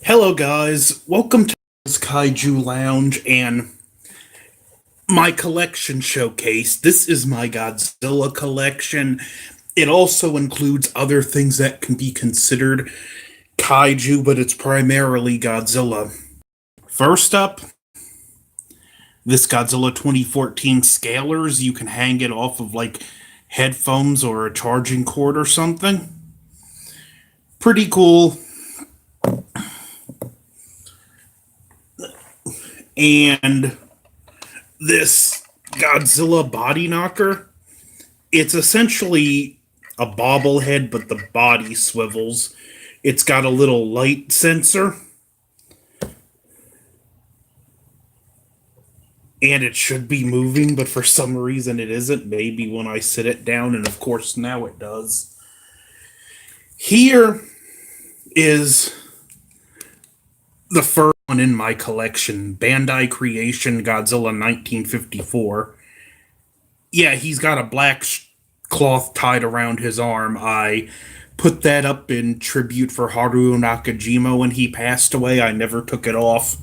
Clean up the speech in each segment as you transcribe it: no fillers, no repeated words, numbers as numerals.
Hello, guys. Welcome to this Kaiju Lounge and my collection showcase. This is my Godzilla collection. It also includes other things that can be considered kaiju, but it's primarily Godzilla. First up, this Godzilla 2014 Scalers. You can hang it off of like headphones or a charging cord or something. Pretty cool. And this Godzilla body knocker. It's essentially a bobblehead, but the body swivels. It's got a little light sensor, and it should be moving, but for some reason it isn't. Maybe when I sit it down, and of course now it does. Here is the first one in my collection, Bandai Creation Godzilla 1954. Yeah, he's got a black cloth tied around his arm. I put that up in tribute for Haruo Nakajima when he passed away. I never took it off.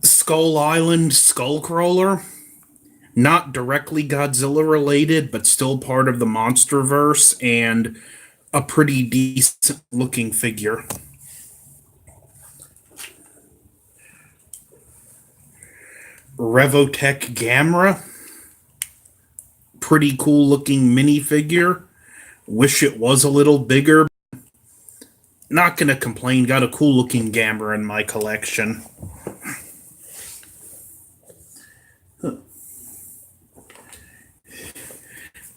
Skull Island Skullcrawler. Not directly Godzilla related, but still part of the MonsterVerse and a pretty decent looking figure. Revotech Gamera. Pretty cool looking minifigure. Wish it was a little bigger. Not gonna complain. Got a cool looking Gamera in my collection.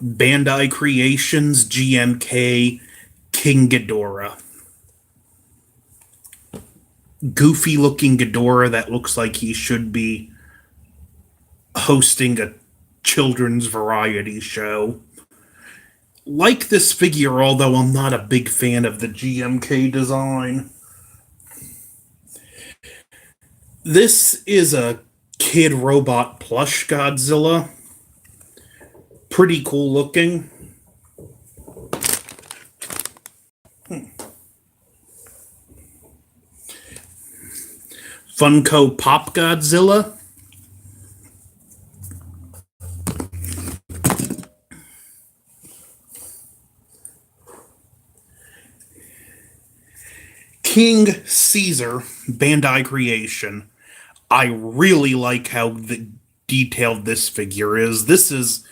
Bandai Creations GMK King Ghidorah. Goofy looking Ghidorah that looks like he should be hosting a children's variety show. Like this figure, although I'm not a big fan of the GMK design. This is a kid robot plush Godzilla. Pretty cool looking. Funko Pop Godzilla. King Caesar, Bandai Creation. I really like how detailed this figure is. This is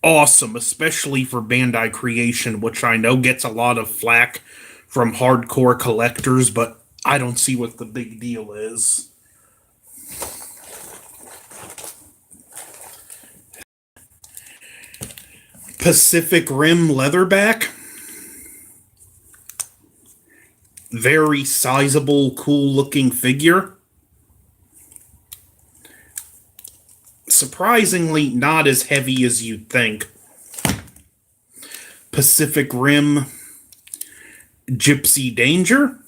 awesome, especially for Bandai Creation, which I know gets a lot of flack from hardcore collectors, but I don't see what the big deal is. Pacific Rim Leatherback. Very sizable, cool looking figure. Surprisingly, not as heavy as you'd think. Pacific Rim Gypsy Danger.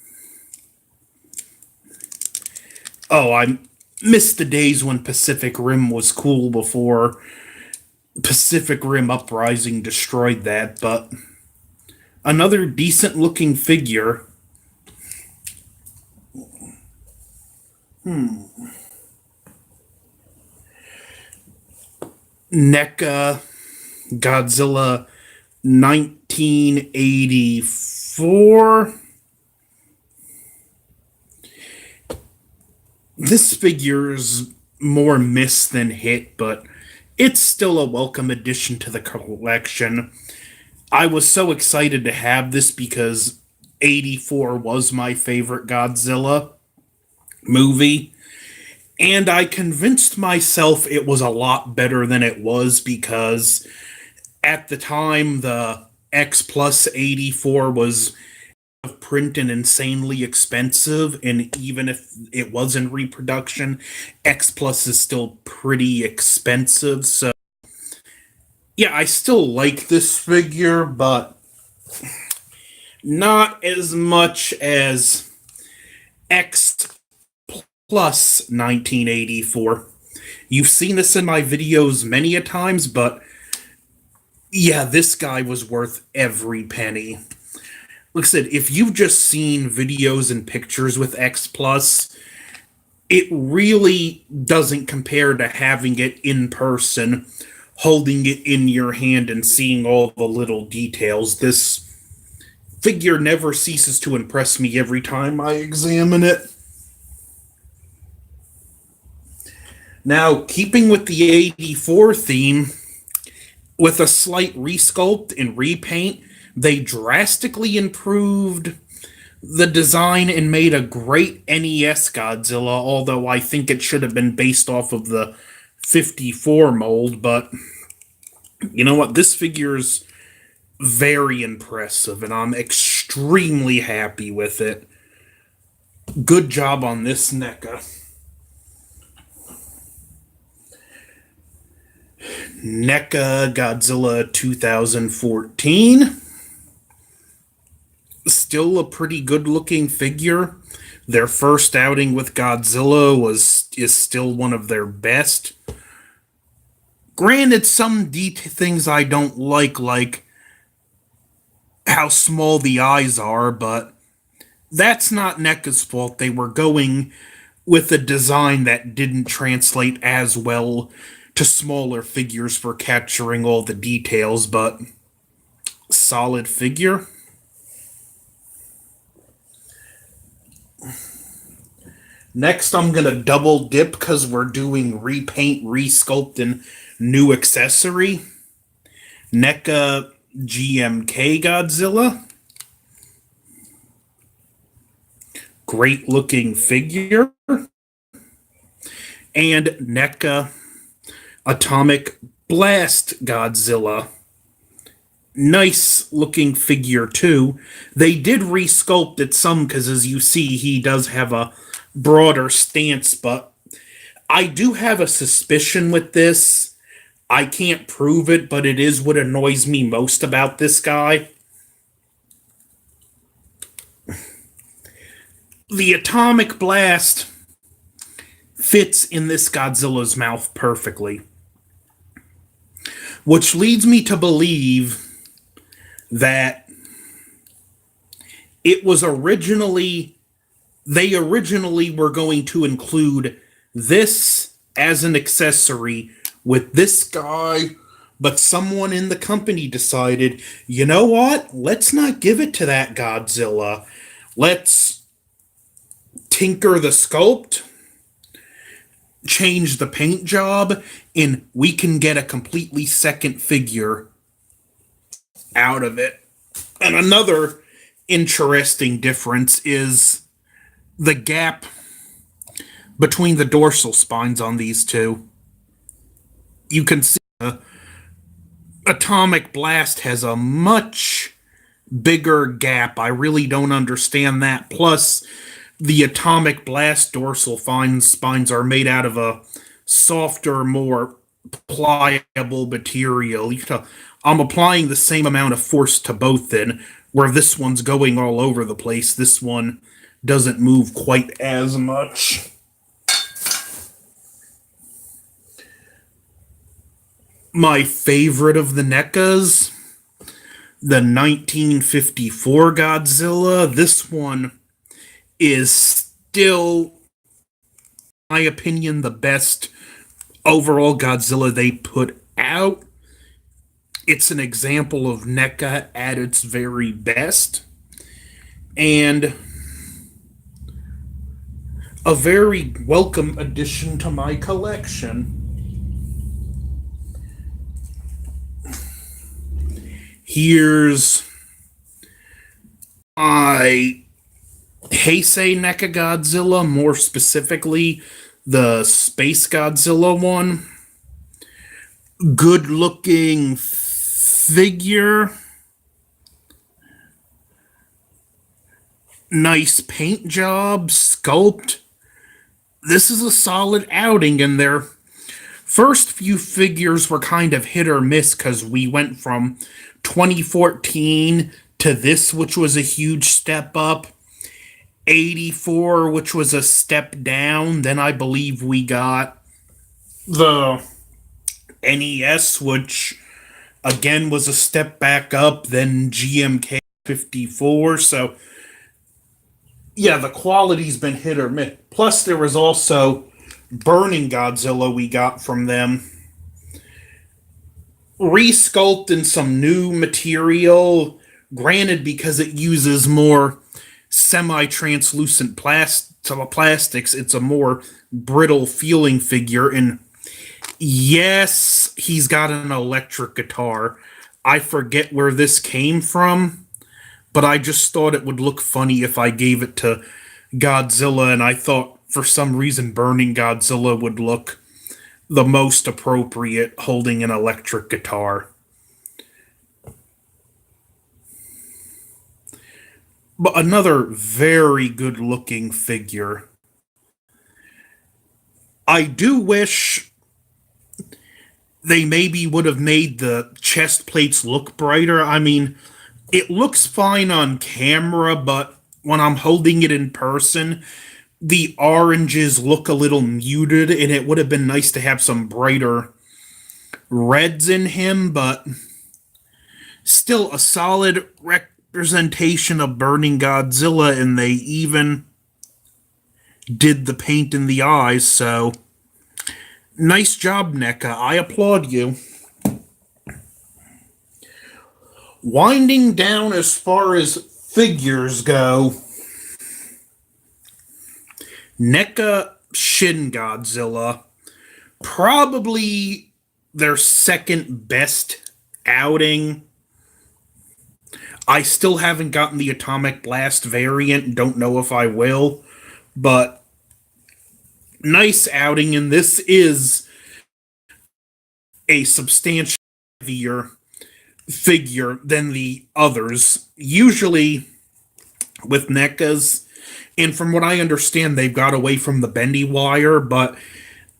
Oh, I missed the days when Pacific Rim was cool before Pacific Rim Uprising destroyed that, but another decent looking figure. NECA Godzilla 1984. This figure's more miss than hit, but it's still a welcome addition to the collection. I was so excited to have this because 84 was my favorite Godzilla movie. And I convinced myself it was a lot better than it was because at the time the X Plus 84 was out of print and insanely expensive, and even if it was in reproduction, X Plus is still pretty expensive. So yeah, I still like this figure, but not as much as X Plus 1984. You've seen this in my videos many a times, but Yeah, this guy was worth every penny. Like I said, if you've just seen videos and pictures with X Plus, it really doesn't compare to having it in person, holding it in your hand and seeing all the little details. This figure never ceases to impress me every time I examine it. Now, keeping with the 84 theme, with a slight resculpt and repaint, they drastically improved the design and made a great NES Godzilla, although I think it should have been based off of the 54 mold. But you know what? This figure's very impressive, and I'm extremely happy with it. Good job on this NECA. NECA Godzilla 2014. Still a pretty good looking figure. Their first outing with Godzilla is still one of their best. Granted, some things I don't like how small the eyes are, but that's not NECA's fault. They were going with a design that didn't translate as well to smaller figures for capturing all the details, but solid figure. Next, I'm going to double dip because we're doing repaint, resculpt, and new accessory. NECA GMK Godzilla. Great looking figure. And NECA Atomic Blast Godzilla. Nice looking figure too. They did resculpt it some because, as you see, he does have a broader stance, but I do have a suspicion with this. I can't prove it, but it is what annoys me most about this guy. The atomic blast fits in this Godzilla's mouth perfectly, which leads me to believe that it was originally they originally were going to include this as an accessory with this guy, but someone in the company decided, you know what? Let's not give it to that Godzilla. Let's tinker the sculpt, change the paint job, and we can get a completely second figure out of it. And another interesting difference is the gap between the dorsal spines on these two. You can see the Atomic Blast has a much bigger gap. I really don't understand that. Plus, the Atomic Blast dorsal spines are made out of a softer, more pliable material. I'm applying the same amount of force to both then, where this one's going all over the place. This one doesn't move quite as much. My favorite of the NECAs, the 1954 Godzilla. This one is still, in my opinion, the best overall Godzilla they put out. It's an example of NECA at its very best, and a very welcome addition to my collection. Here's my Heisei NECA Godzilla, more specifically the Space Godzilla one. Good looking figure. Nice paint job, sculpt. This is a solid outing, and their first few figures were kind of hit or miss because we went from 2014 to this, which was a huge step up. 84, which was a step down. Then I believe we got the NES, which again was a step back up than GMK 54. So yeah, the quality's been hit or miss. Plus, there was also Burning Godzilla we got from them, resculpted in some new material. Granted, because it uses more semi-translucent plastics, it's a more brittle feeling figure. And yes, he's got an electric guitar. I forget where this came from, but I just thought it would look funny if I gave it to Godzilla, and I thought for some reason Burning Godzilla would look the most appropriate holding an electric guitar. But another very good looking figure. I do wish they maybe would have made the chest plates look brighter. I mean, it looks fine on camera, but when I'm holding it in person, the oranges look a little muted, and it would have been nice to have some brighter reds in him, but still a solid representation of Burning Godzilla, and they even did the paint in the eyes, so nice job, NECA. I applaud you. Winding down as far as figures go, NECA Shin Godzilla, probably their second best outing. I still haven't gotten the Atomic Blast variant, don't know if I will, but nice outing, and this is a substantially heavier figure than the others. Usually with NECAs, and from what I understand, they've got away from the bendy wire, but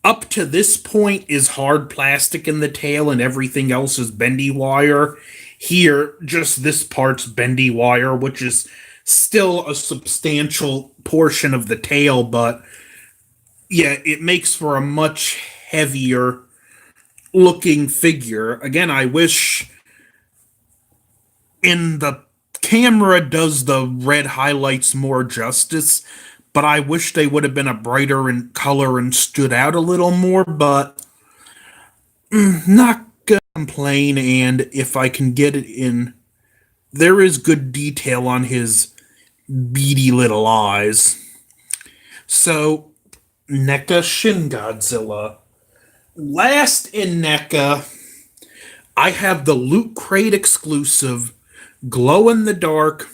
up to this point is hard plastic in the tail and everything else is bendy wire. Here, just this part's bendy wire, which is still a substantial portion of the tail, but yeah, it makes for a much heavier looking figure. Again, I wish in the camera does the red highlights more justice, but I wish they would have been a brighter in color and stood out a little more, but not gonna complain, and if I can get it in, there is good detail on his beady little eyes. So, NECA Shin Godzilla. Last in NECA, I have the Loot Crate exclusive glow in the dark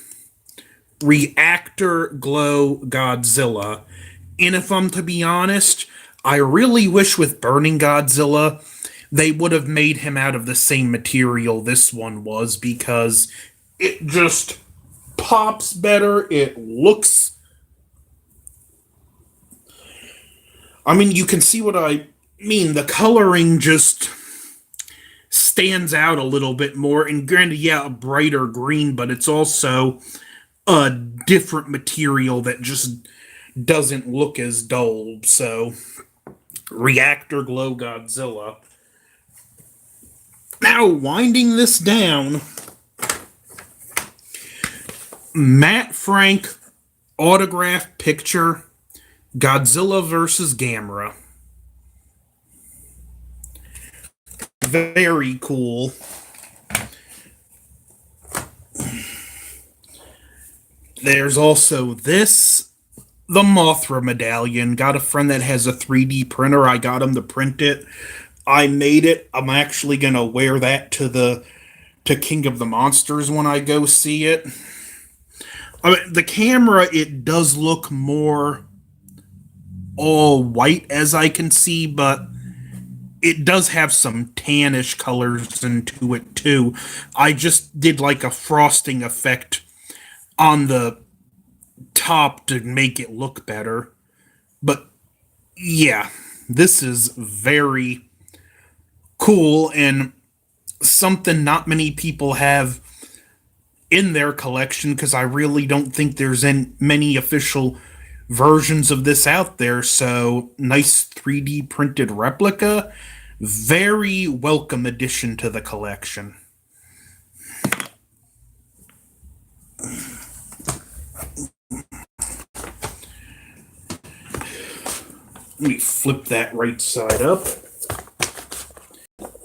reactor glow Godzilla. And if I'm to be honest, I really wish with Burning Godzilla they would have made him out of the same material this one was, because it just pops better. It looks, I mean, you can see what I mean. The coloring just stands out a little bit more. And granted, yeah, a brighter green, but it's also a different material that just doesn't look as dull. So, Reactor Glow Godzilla. Now, winding this down, Matt Frank autograph picture Godzilla versus Gamera. Very cool. There's also this, the Mothra medallion. Got a friend that has a 3D printer. I got him to print it. I made it. I'm actually gonna wear that to King of the Monsters when I go see it. I mean, the camera, it does look more all white as I can see, but it does have some tannish colors into it too. I just did like a frosting effect on the top to make it look better. But yeah, this is very cool and something not many people have in their collection, because I really don't think there's many official versions of this out there. So nice 3D printed replica. Very welcome addition to the collection. Let me flip that right side up.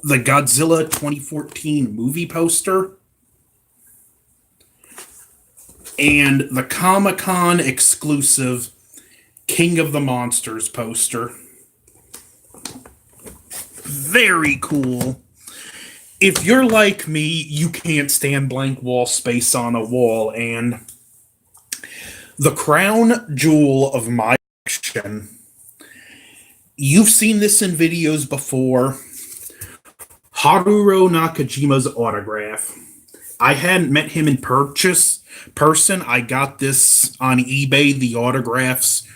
The Godzilla 2014 movie poster and the Comic-Con exclusive King of the Monsters poster. Very cool. If you're like me, you can't stand blank wall space on a wall, and the crown jewel of my collection. You've seen this in videos before. Haruo Nakajima's autograph. I hadn't met him in person. I got this on eBay. The autograph's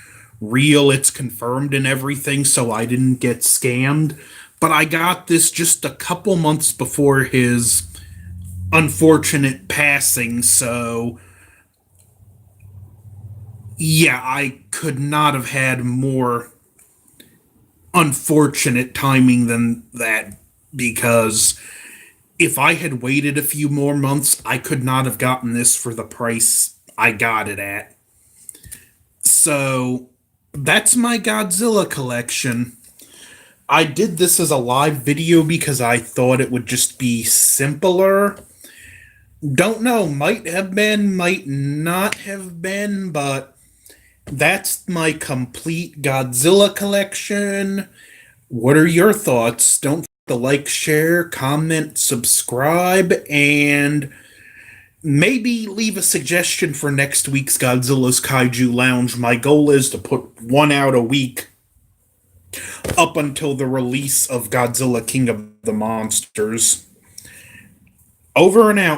real, it's confirmed and everything, so I didn't get scammed. But I got this just a couple months before his unfortunate passing, so yeah, I could not have had more unfortunate timing than that, because if I had waited a few more months, I could not have gotten this for the price I got it at. So that's my Godzilla collection. I did this as a live video because I thought it would just be simpler. Don't know, might have been, might not have been, but that's my complete Godzilla collection. What are your thoughts? Don't forget to like, share, comment, subscribe, and maybe leave a suggestion for next week's Godzilla's Kaiju Lounge. My goal is to put one out a week up until the release of Godzilla King of the Monsters. Over and out.